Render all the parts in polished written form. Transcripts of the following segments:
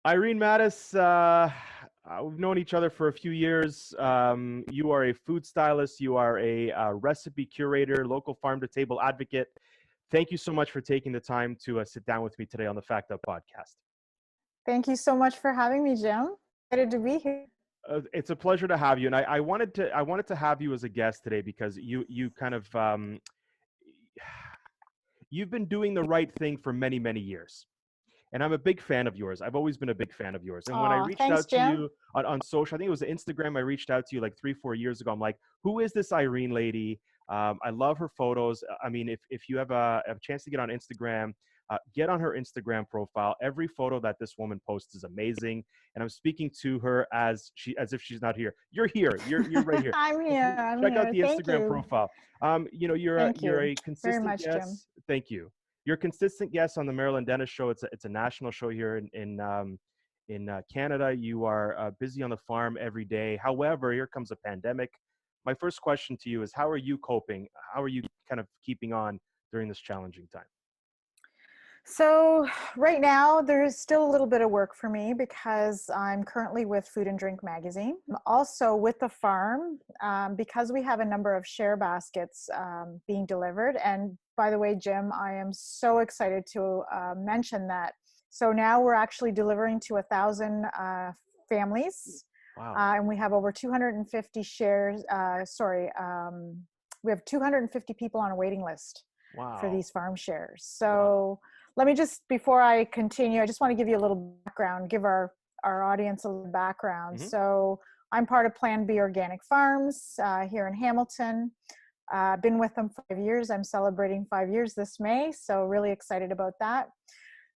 Irene Matys, we've known each other for a few years. You are a food stylist. You are a recipe curator, local farm to table advocate. Thank you so much for taking the time to sit down with me today on the Fact Up podcast. Thank you so much for having me, Jim. Excited to be here. It's a pleasure to have you, and I wanted to have you as a guest today because you kind of you've been doing the right thing for many years. And I'm a big fan of yours. I've always been a big fan of yours. And when I Aw, reached thanks, out to Jim. you on social, I think it was Instagram, I reached out to you like 3-4 years ago. I'm like, who is this Irene lady? I love her photos. I mean, if you have a chance to get on Instagram, get on her Instagram profile. Every photo that this woman posts is amazing. And I'm speaking to her as if she's not here. You're here. You're right here. I'm here. I'm Check out here. the Thank Instagram you. profile. You're a Thank you're you a very consistent much, Jim. guest. Thank you. You're a consistent guest on the Marilyn Dennis show. It's a national show here in Canada. You are busy on the farm every day. However, here comes a pandemic. My first question to you is, how are you coping? How are you kind of keeping on during this challenging time? So right now, there's still a little bit of work for me because I'm currently with Food and Drink magazine. I'm also with the farm because we have a number of share baskets being delivered. And by the way, Jim, I am so excited to mention that. So now we're actually delivering to 1,000 families. Wow. And we have over 250 shares. We have 250 people on a waiting list for Wow. these farm shares. Wow. So let me just, before I continue, I just want to give you a little background, give our audience a little background. Hmm. So I'm part of Plan B Organic Farms here in Hamilton. Been with them 5 years. I'm celebrating 5 years this May, so really excited about that.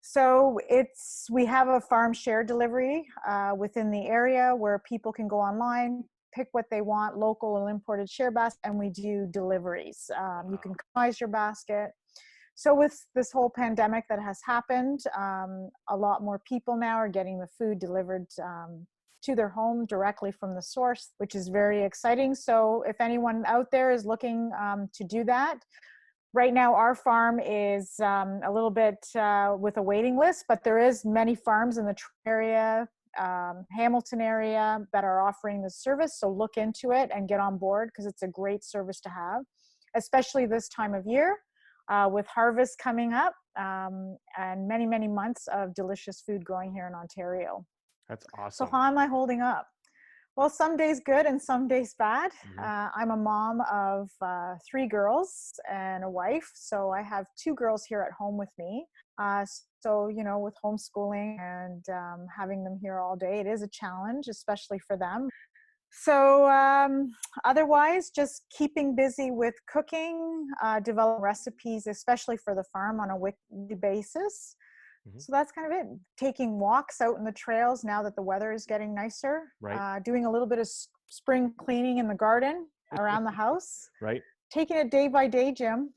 So we have a farm share delivery within the area where people can go online, pick what they want, local or imported share basket, and we do deliveries. You can customize your basket. So with this whole pandemic that has happened, a lot more people now are getting the food delivered to their home directly from the source, which is very exciting. So if anyone out there is looking to do that, right now our farm is a little bit with a waiting list, but there is many farms in the area, Hamilton area that are offering this service. So look into it and get on board because it's a great service to have, especially this time of year. With harvest coming up and many months of delicious food growing here in Ontario. That's So awesome. how am I holding up? Well, some days good and some days bad. Hmm. I'm a mom of 3 girls and a wife. So I have 2 girls here at home with me. So, with homeschooling and having them here all day, it is a challenge, especially for them. So otherwise, just keeping busy with cooking, developing recipes, especially for the farm on a weekly basis. Hmm. So that's kind of it. Taking walks out in the trails now that the weather is getting nicer. Right. Doing a little bit of spring cleaning in the garden around the house. Right. Taking it day by day, Jim.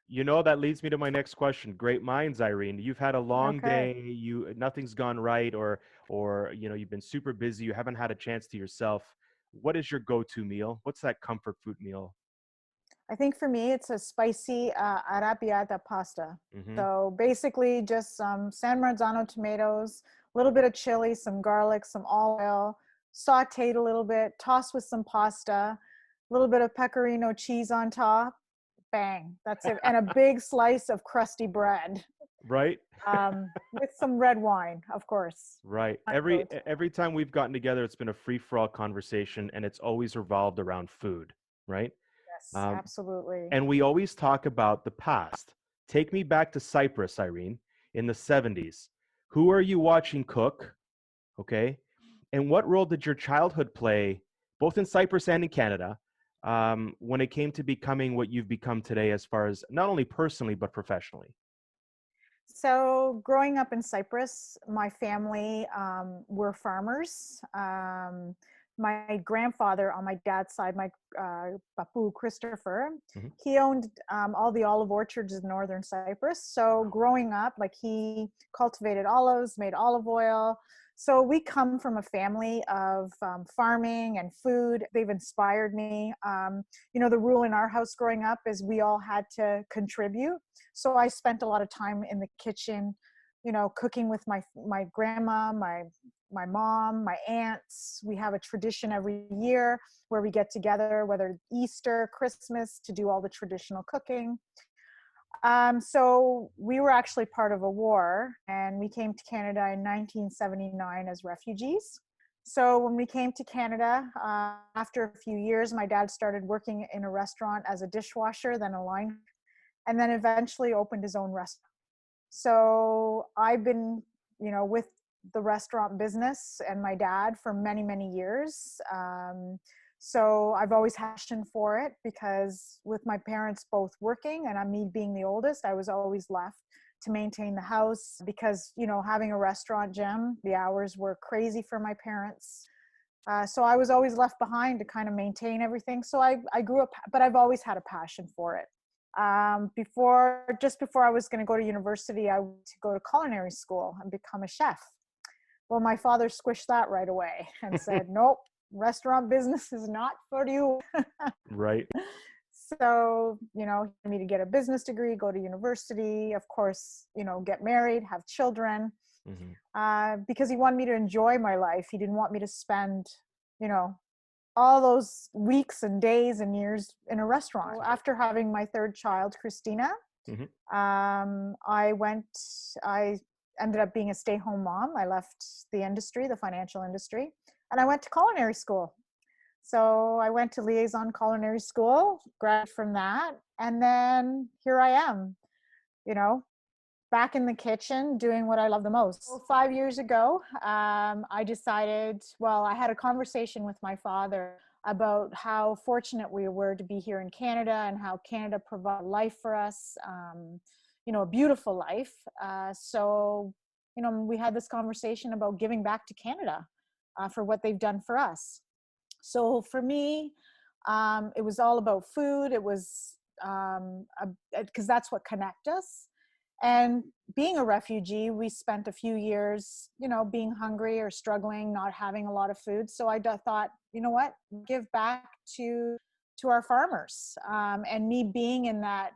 That leads me to my next question. Great minds, Irene. You've had a long Okay. day. Nothing's gone right, or you've been super busy. You haven't had a chance to yourself. What is your go-to meal? What's that comfort food meal? I think for me, it's a spicy arrabbiata pasta. Hmm. So basically just some San Marzano tomatoes, a little bit of chili, some garlic, some olive oil, sauteed a little bit, tossed with some pasta, a little bit of pecorino cheese on top. Bang, that's it. And a big slice of crusty bread Right. with some red wine, of course. Right. My Every go-to. every time we've gotten together, it's been a free-for-all conversation, and it's always revolved around food, right? Yes, Um, absolutely. and we always talk about the past. Take me back to Cyprus, Irene, in the 70s. Who are you watching cook? Okay. And what role did your childhood play, both in Cyprus and in Canada, when it came to becoming what you've become today, as far as not only personally, but professionally? So growing up in Cyprus, my family were farmers. My grandfather on my dad's side, my Papu Christopher, Hmm. he owned all the olive orchards in northern Cyprus. So growing up, like he cultivated olives, made olive oil. So we come from a family of farming and food. They've inspired me. The rule in our house growing up is we all had to contribute. So I spent a lot of time in the kitchen cooking with my grandma, my mom, my aunts. We have a tradition every year where we get together, whether Easter, Christmas, to do all the traditional cooking. So we were actually part of a war, and we came to Canada in 1979 as refugees. So when we came to Canada, after a few years, my dad started working in a restaurant as a dishwasher, then a line, and then eventually opened his own restaurant. So I've been, with the restaurant business and my dad for many, many years. So I've always had passion for it, because with my parents both working and me being the oldest, I was always left to maintain the house, because, having a restaurant, Jim, the hours were crazy for my parents. So I was always left behind to kind of maintain everything. So I grew up, but I've always had a passion for it. Just before I was going to go to university, I went to go to culinary school and become a chef. Well, my father squished that right away and said, nope, restaurant business is not for you. Right. So, he wanted me to get a business degree, go to university, of course, get married, have children, because he wanted me to enjoy my life. He didn't want me to spend, all those weeks and days and years in a restaurant. After having my third child, Christina, I ended up being a stay-home mom. I left the industry, the financial industry, and I went to culinary school. So I went to Liaison Culinary School, graduated from that, and then here I am, back in the kitchen doing what I love the most. So 5 years ago, I decided, I had a conversation with my father about how fortunate we were to be here in Canada, and how Canada provided life for us, a beautiful life. So we had this conversation about giving back to Canada for what they've done for us. So for me, it was all about food. It was because that's what connects us. And being a refugee, we spent a few years, being hungry or struggling, not having a lot of food. So I thought, what, give back to our farmers. And me being in that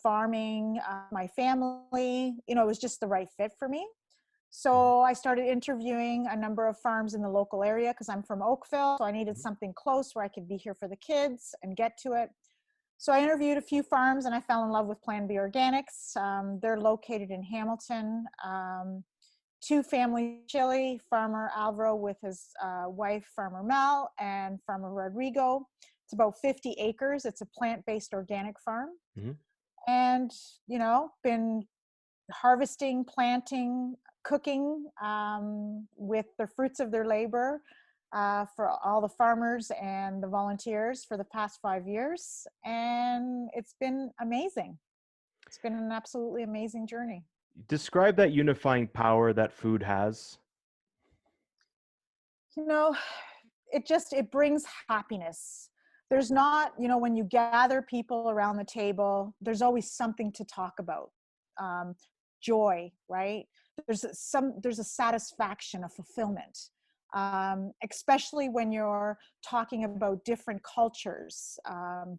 farming, my family, it was just the right fit for me. So I started interviewing a number of farms in the local area, because I'm from Oakville. So I needed something close where I could be here for the kids and get to it. So I interviewed a few farms, and I fell in love with Plan B Organics. They're located in Hamilton. Two family chili, Farmer Alvaro with his wife, Farmer Mel, and Farmer Rodrigo. It's about 50 acres. It's a plant-based organic farm. And, been harvesting, planting, cooking with the fruits of their labor for all the farmers and the volunteers for the past 5 years. And it's been amazing. It's been an absolutely amazing journey. Describe that unifying power that food has. It brings happiness. There's not, when you gather people around the table, there's always something to talk about. Joy, right? There's a satisfaction, a fulfillment, especially when you're talking about different cultures,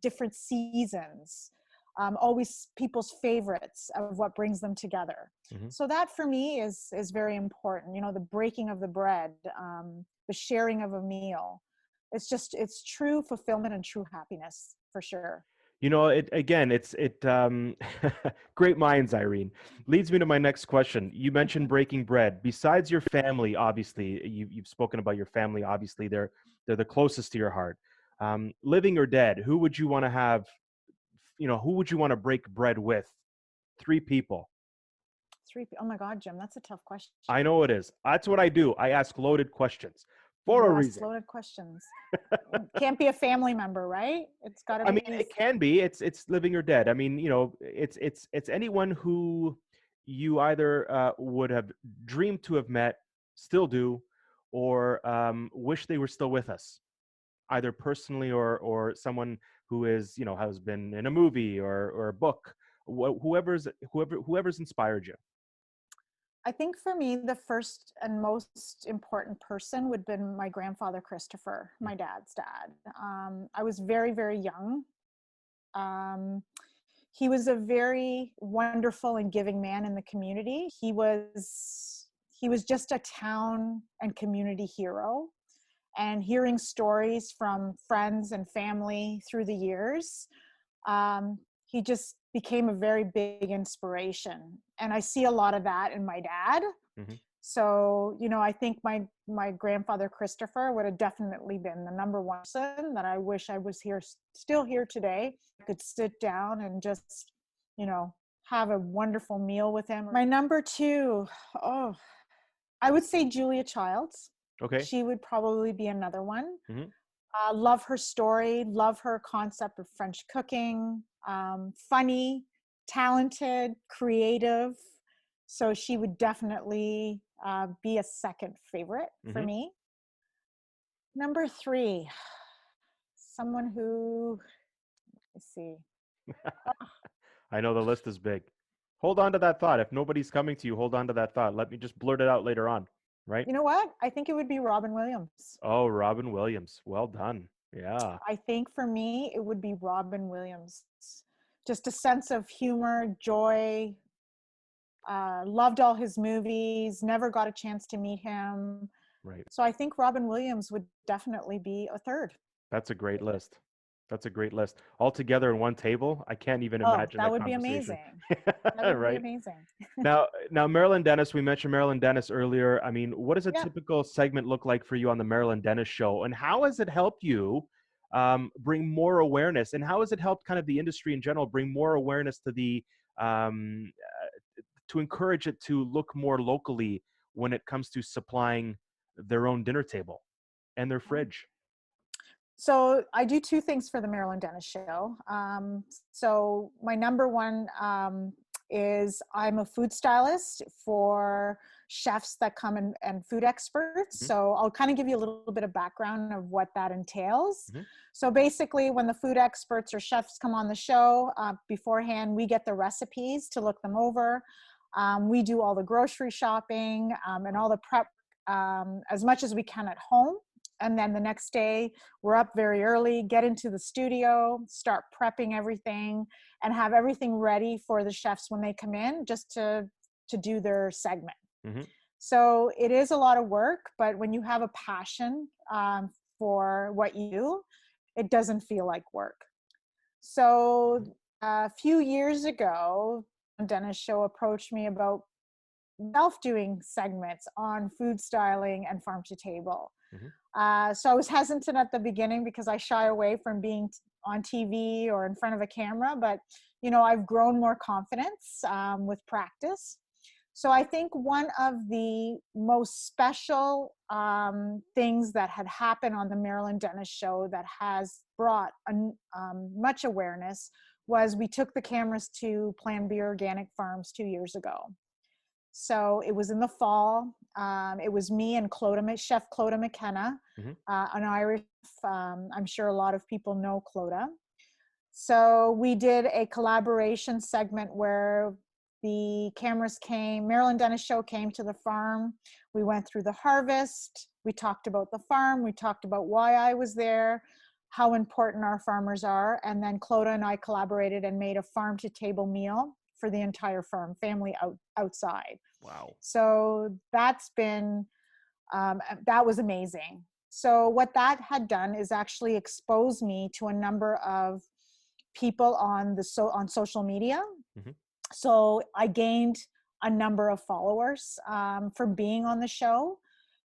different seasons, always people's favorites of what brings them together. So that for me is very important. The breaking of the bread, the sharing of a meal. It's true fulfillment and true happiness for sure. Great minds, Irene. Leads me to my next question. You mentioned breaking bread. Besides your family, obviously, you've spoken about your family. Obviously, they're the closest to your heart. Living or dead, who would you want to have? Who would you want to break bread with? 3 people. Oh my God, Jim, that's a tough question. I know it is. That's what I do. I ask loaded questions for a reason. Loaded questions. Can't be a family member, right? It's got to be. It can be. It's living or dead. It's anyone who you either would have dreamed to have met, still do, or wish they were still with us, either personally or someone who has been in a movie or a book. Whoever's inspired you. I think for me, the first and most important person would have been my grandfather, Christopher, my dad's dad. I was very, very young. he was a very wonderful and giving man in the community. He was just a town and community hero. And hearing stories from friends and family through the years, he just became a very big inspiration. And I see a lot of that in my dad. Mm-hmm. So, I think my grandfather Christopher would have definitely been the number one person that I wish I was still here today. I could sit down and just, have a wonderful meal with him. My number two, I would say Julia Childs. Okay. She would probably be another one. Mm-hmm. Love her story, love her concept of French cooking, funny, talented, creative. So she would definitely be a second favorite for Mm-hmm. me. Number three, someone who, let's see. I know the list is big. Hold on to that thought. If nobody's coming to you, hold on to that thought. Let me just blurt it out later on, right? You know what? I think it would be Robin Williams. Oh, Robin Williams. Well done. Yeah. I think for me, it would be Robin Williams. Just a sense of humor, joy. Loved all his movies, never got a chance to meet him. Right. So I think Robin Williams would definitely be a third. That's a great list. That's a great list. All together in one table, I can't even Oh, imagine that the would be conversation. amazing. That would be Right. amazing. Now, Marilyn Dennis, we mentioned Marilyn Dennis earlier. I mean, what does a Yeah. typical segment look like for you on the Marilyn Dennis show? And how has it helped you bring more awareness? And how has it helped kind of the industry in general bring more awareness to um, to encourage it to look more locally when it comes to supplying their own dinner table and their fridge? So I do two things for the Marilyn Dennis show. So my number one is I'm a food stylist for chefs that come and food experts. Mm-hmm. So I'll kind of give you a little bit of background of what that entails. Mm-hmm. So basically, when the food experts or chefs come on the show, beforehand, we get the recipes to look them over. We do all the grocery shopping and all the prep as much as we can at home. And then the next day, we're up very early, get into the studio, start prepping everything, and have everything ready for the chefs when they come in, just to do their segment. Mm-hmm. So it is a lot of work, but when you have a passion for what you do, it doesn't feel like work. So a few years ago, Dennis Show approached me about doing segments on food styling and farm to table. Mm-hmm. So I was hesitant at the beginning because I shy away from being on TV or in front of a camera, but I've grown more confidence with practice. So I think one of the most special things that had happened on the Marilyn Dennis show that has brought much awareness was we took the cameras to Plan B Organic Farms 2 years ago. So it was in the fall. It was me and Chef Clodagh McKenna, Mm-hmm. an Irish. I'm sure a lot of people know Clodagh. So we did a collaboration segment where the cameras came, Marilyn Dennis Show came to the farm. We went through the harvest. We talked about the farm. We talked about why I was there, how important our farmers are. And then Clodagh and I collaborated and made a farm to table meal for the entire farm, family outside. Wow. So that's been, that was amazing. So what that had done is actually expose me to a number of people on social media. Mm-hmm. So I gained a number of followers from being on the show.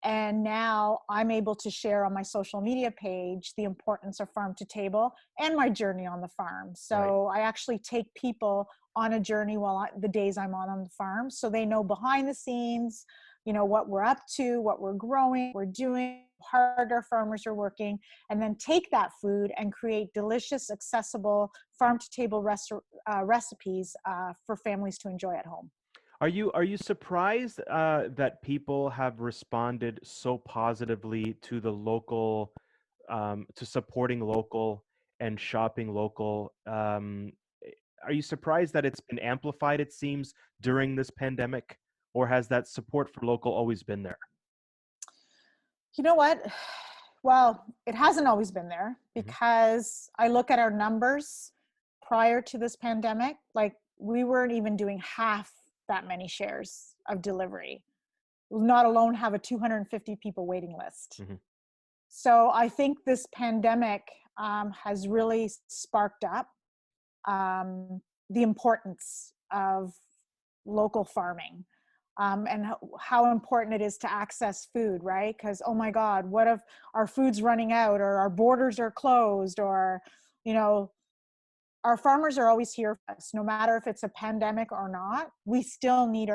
And now I'm able to share on my social media page the importance of farm to table and my journey on the farm. So I actually take people on a journey the days I'm on the farm, so they know behind the scenes, what we're up to, what we're growing, we're doing, how hard our farmers are working, and then take that food and create delicious, accessible farm to table recipes for families to enjoy at home. Are you surprised that people have responded so positively to the local, to supporting local and shopping local? Are you surprised that it's been amplified, it seems, during this pandemic, or has that support for local always been there? You know what? Well, it hasn't always been there Mm-hmm. because I look at our numbers prior to this pandemic, like we weren't even doing half that many shares of delivery, not alone have a 250 people waiting list. Mm-hmm. So I think this pandemic has really sparked up the importance of local farming, and how important it is to access food, right? Because, oh my God, what if our food's running out, or our borders are closed, or, you know, our farmers are always here for us, no matter if it's a pandemic or not. We still need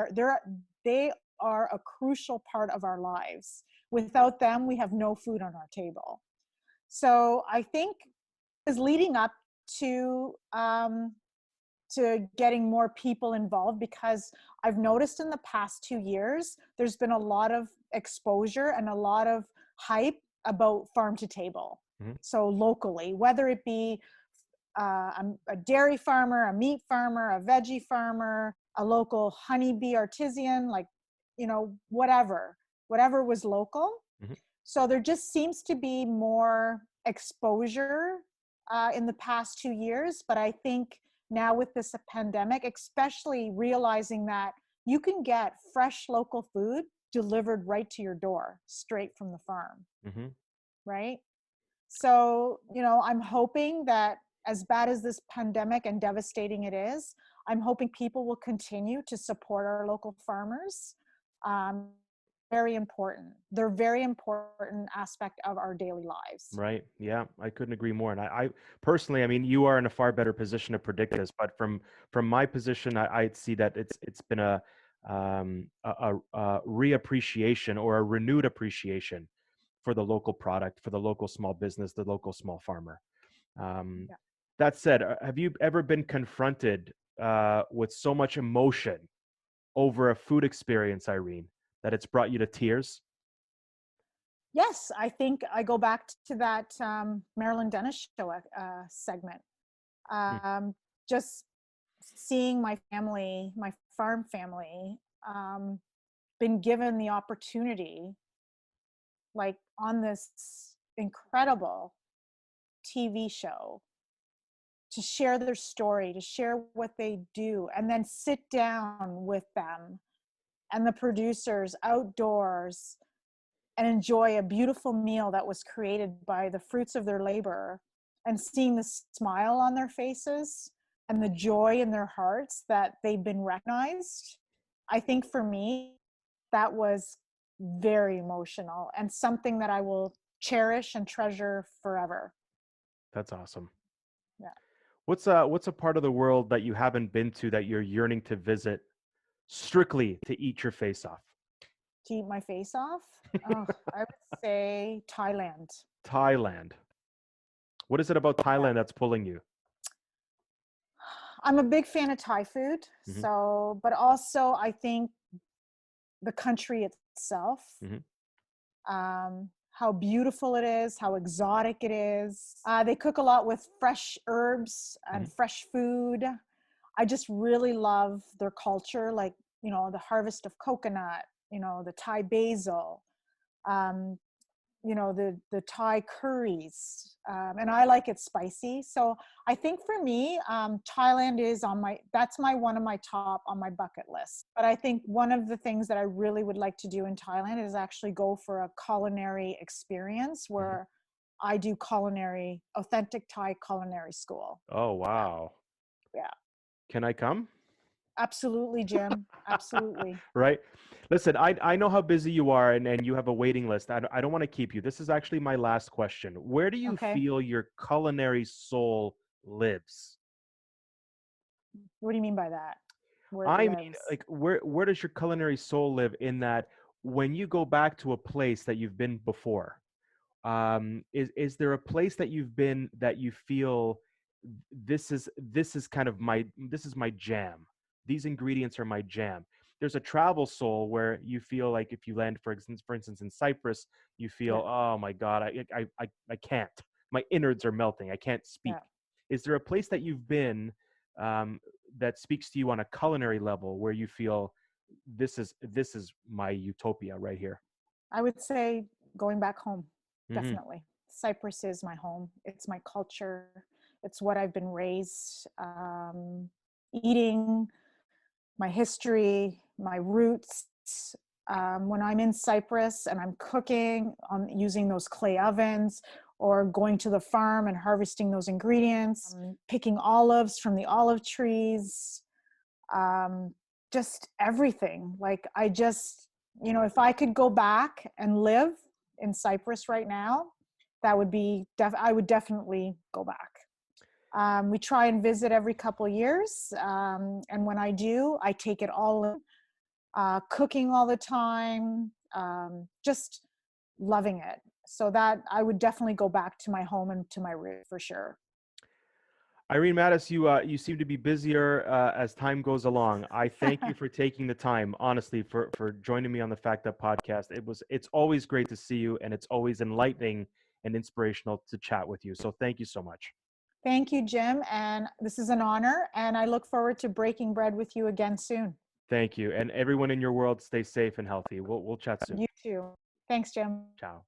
they are a crucial part of our lives. Without them, we have no food on our table. So I think is leading up to getting more people involved, because I've noticed in the past 2 years, there's been a lot of exposure and a lot of hype about farm to table. Mm-hmm. So locally, whether it be a dairy farmer, a meat farmer, a veggie farmer, a local honeybee artisan, like, you know, whatever was local. Mm-hmm. So there just seems to be more exposure in the past 2 years. But I think now with this pandemic, especially realizing that you can get fresh local food delivered right to your door, straight from the farm, Mm-hmm. right? So, you know, I'm hoping that as bad as this pandemic and devastating it is, I'm hoping people will continue to support our local farmers. Very important. They're very important aspect of our daily lives. Right. Yeah, I couldn't agree more. And I personally, I mean, you are in a far better position to predict this, but from my position, I'd see that it's been a reappreciation or a renewed appreciation for the local product, for the local small business, the local small farmer. Um, Yeah. that said, have you ever been confronted with so much emotion over a food experience, Irene, that it's brought you to tears? Yes, I think I go back to that Marilyn show segment. Hmm. Just seeing my family, my farm family, been given the opportunity, like on this incredible TV show, to share their story, to share what they do, and then sit down with them and the producers outdoors and enjoy a beautiful meal that was created by the fruits of their labor, and seeing the smile on their faces and the joy in their hearts that they've been recognized. I think for me, that was very emotional and something that I will cherish and treasure forever. That's awesome. Yeah. What's a part of the world that you haven't been to that you're yearning to visit strictly to eat your face off? To eat my face off? Oh, I would say Thailand. Thailand. What is it about Yeah. Thailand that's pulling you? I'm a big fan of Thai food. Hmm. So, but also I think the country itself, Hmm. how beautiful it is, how exotic it is. They cook a lot with fresh herbs Hmm. and fresh food. I just really love their culture, like, you know, the harvest of coconut, you know, the Thai basil, um, you know, the Thai curries, and I like it spicy. So I think for me, Thailand is on that's one of my top on my bucket list. But I think one of the things that I really would like to do in Thailand is actually go for a culinary experience Hmm. where I do authentic Thai culinary school. Oh, Yeah, wow. yeah, Can I come? absolutely, Jim. Absolutely. Right. Listen, I know how busy you are and you have a waiting list. I don't want to keep you. This is actually my last question. Where do you Okay. feel your culinary soul lives? What do you mean by that? Where it I mean, lives? like, where does your culinary soul live in that when you go back to a place that you've been before? Is there a place that you've been that you feel this is kind of this is my jam. These ingredients are my jam. There's a travel soul where you feel like if you land, for instance, in Cyprus, you Yeah, feel, oh my God, I can't. My innards are melting. I can't speak. yeah. Is there a place that you've been um, that speaks to you on a culinary level where you feel this is my utopia right here? I would say going back home, Hmm. definitely. Cyprus is my home. It's my culture. It's what I've been raised eating, my history, my roots. When I'm in Cyprus and I'm cooking on using those clay ovens, or going to the farm and harvesting those ingredients, picking olives from the olive trees, just everything. Like I just, you know, if I could go back and live in Cyprus right now, that would be, I would definitely go back. We try and visit every couple of years. And when I do, I take it all in, cooking all the time, just loving it. So that I would definitely go back to my home and to my root for sure. Irene Matys, you seem to be busier as time goes along. I thank you for taking the time, honestly, for joining me on the Fact Up podcast. It's always great to see you, and it's always enlightening and inspirational to chat with you. So thank you so much. Thank you, Jim, and this is an honor, and I look forward to breaking bread with you again soon. Thank you, and everyone in your world, stay safe and healthy. We'll chat soon. You too. Thanks, Jim. Ciao.